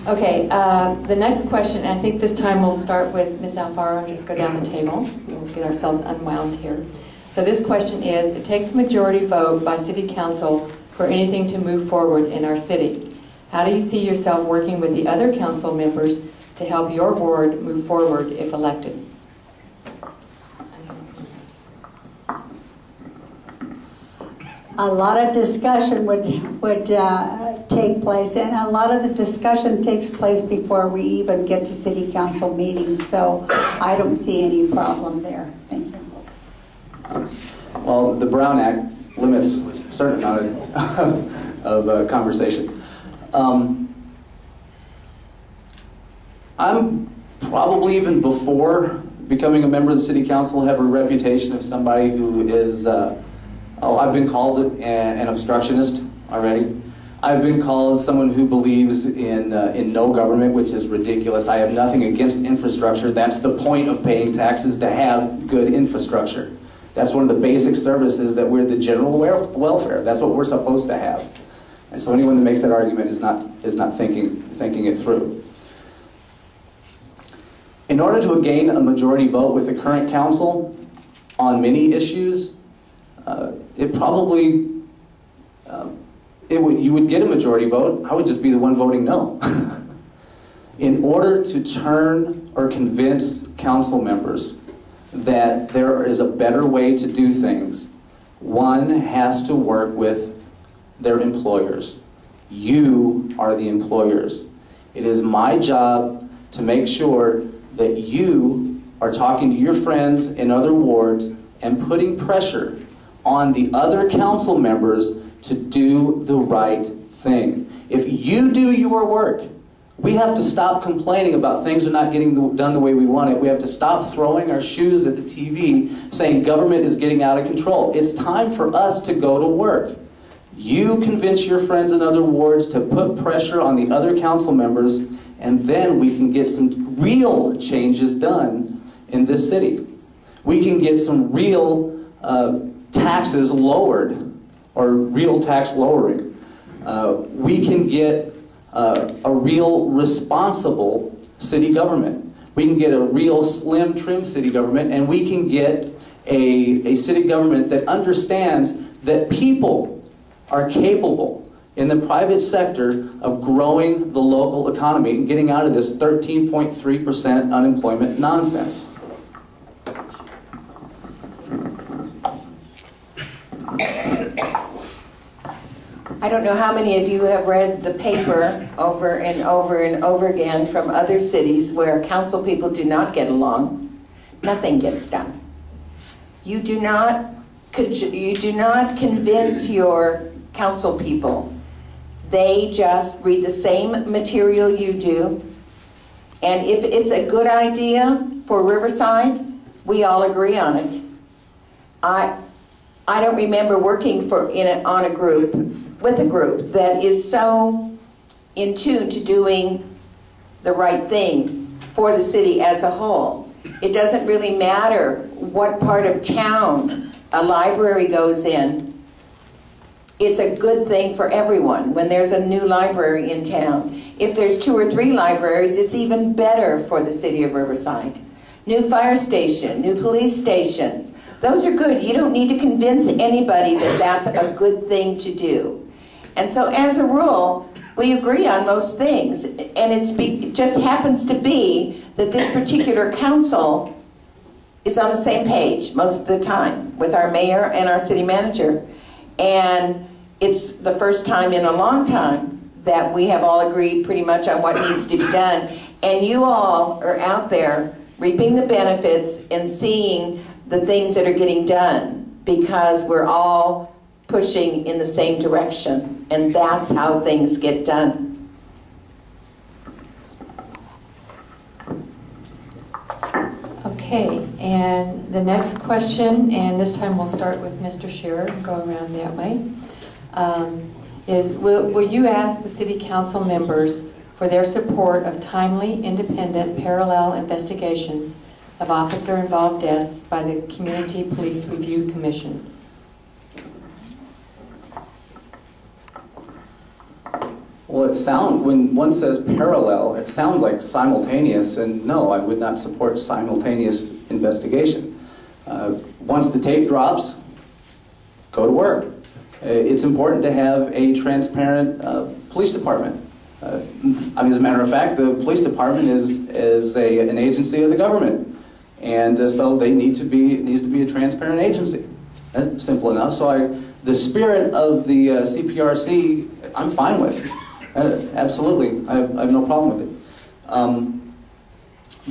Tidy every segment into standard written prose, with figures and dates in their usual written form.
Okay, the next question, I think this time we'll start with Ms. Alfaro and just go down the table. We'll get ourselves unwound here. So this question is, it takes a majority vote by City Council for anything to move forward in our city. How do you see yourself working with the other council members to help your ward move forward if elected? A lot of discussion would take place, and a lot of the discussion takes place before we even get to city council meetings, so I don't see any problem there. Thank you. Well, the Brown Act limits a certain amount of conversation. I'm probably, even before becoming a member of the city council, have a reputation of somebody who is I've been called an obstructionist already. I've been called someone who believes in no government, which is ridiculous. I have nothing against infrastructure. That's the point of paying taxes, to have good infrastructure. That's one of the basic services that we're the general welfare. That's what we're supposed to have. And so anyone that makes that argument is not thinking it through. In order to gain a majority vote with the current council on many issues, you would get a majority vote. I would just be the one voting no. In order to turn or convince council members that there is a better way to do things, one has to work with their employers. You are the employers. It is my job to make sure that you are talking to your friends in other wards and putting pressure on the other council members to do the right thing. If you do your work, we have to stop complaining about things are not getting done the way we want it. We have to stop throwing our shoes at the TV saying government is getting out of control. It's time for us to go to work. You convince your friends in other wards to put pressure on the other council members, and then we can get some real changes done in this city. We can get some real taxes lowered, or real tax lowering. We can get a real responsible city government. We can get a real slim, trim city government, and we can get a city government that understands that people are capable in the private sector of growing the local economy and getting out of this 13.3% unemployment nonsense. I don't know how many of you have read the paper over and over and over again from other cities where council people do not get along. Nothing gets done. You do not convince your council people. They just read the same material you do. And if it's a good idea for Riverside, we all agree on it. I don't remember working on a group, with a group that is so in tune to doing the right thing for the city as a whole. It doesn't really matter what part of town a library goes in. It's a good thing for everyone when there's a new library in town. If there's 2 or 3 libraries, it's even better for the city of Riverside. New fire station, new police stations. Those are good. You don't need to convince anybody that that's a good thing to do. And so as a rule, we agree on most things. And it just happens to be that this particular council is on the same page most of the time with our mayor and our city manager. And it's the first time in a long time that we have all agreed pretty much on what needs to be done. And you all are out there reaping the benefits and seeing the things that are getting done because we're all pushing in the same direction. And that's how things get done. Okay, and the next question, and this time we'll start with Mr. Shearer, go around that way, is will you ask the City Council members for their support of timely, independent, parallel investigations of officer-involved deaths by the Community Police Review Commission? Well, when one says parallel, it sounds like simultaneous, and no, I would not support simultaneous investigation. Once the tape drops, go to work. It's important to have a transparent police department. As a matter of fact, the police department is an agency of the government, and so they needs to be a transparent agency. That's simple enough. So the spirit of the CPRC, I'm fine with. Absolutely, I have no problem with it.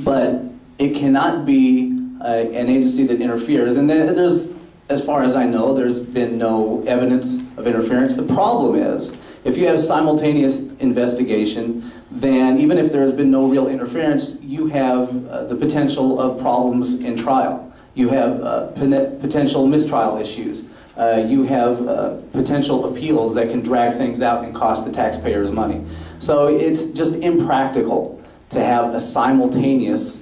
But it cannot be an agency that interferes, and there's, as far as I know, there's been no evidence of interference. The problem is, if you have simultaneous investigation, then even if there has been no real interference, you have the potential of problems in trial. You have potential mistrial issues. You have potential appeals that can drag things out and cost the taxpayers money. So it's just impractical to have a simultaneous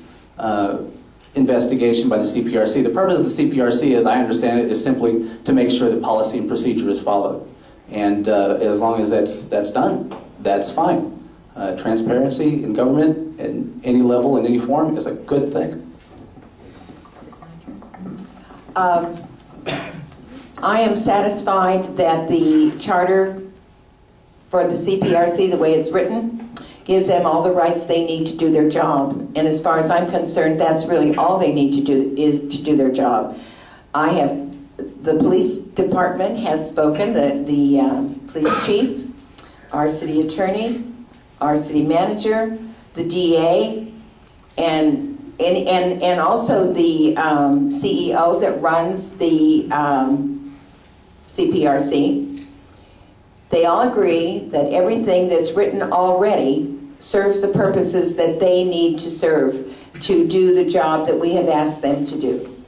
investigation by the CPRC. The purpose of the CPRC, as I understand it, is simply to make sure that policy and procedure is followed. And as long as that's done, that's fine. Transparency in government at any level, in any form, is a good thing. I am satisfied that the charter for the CPRC, the way it's written, gives them all the rights they need to do their job. And as far as I'm concerned, that's really all they need to do, is to do their job. The police department has spoken, the police chief, our city attorney, our city manager, the DA, and also the CEO that runs the CPRC. They all agree that everything that's written already serves the purposes that they need to serve to do the job that we have asked them to do.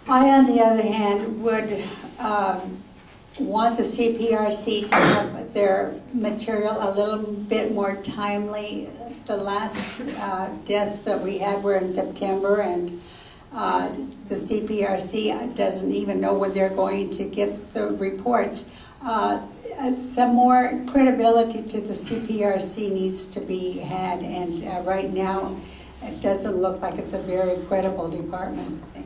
I, on the other hand, would want the CPRC to have their material a little bit more timely. The last deaths that we had were in September, and the CPRC doesn't even know when they're going to get the reports. Some more credibility to the CPRC needs to be had, and right now it doesn't look like it's a very credible department. Thank you.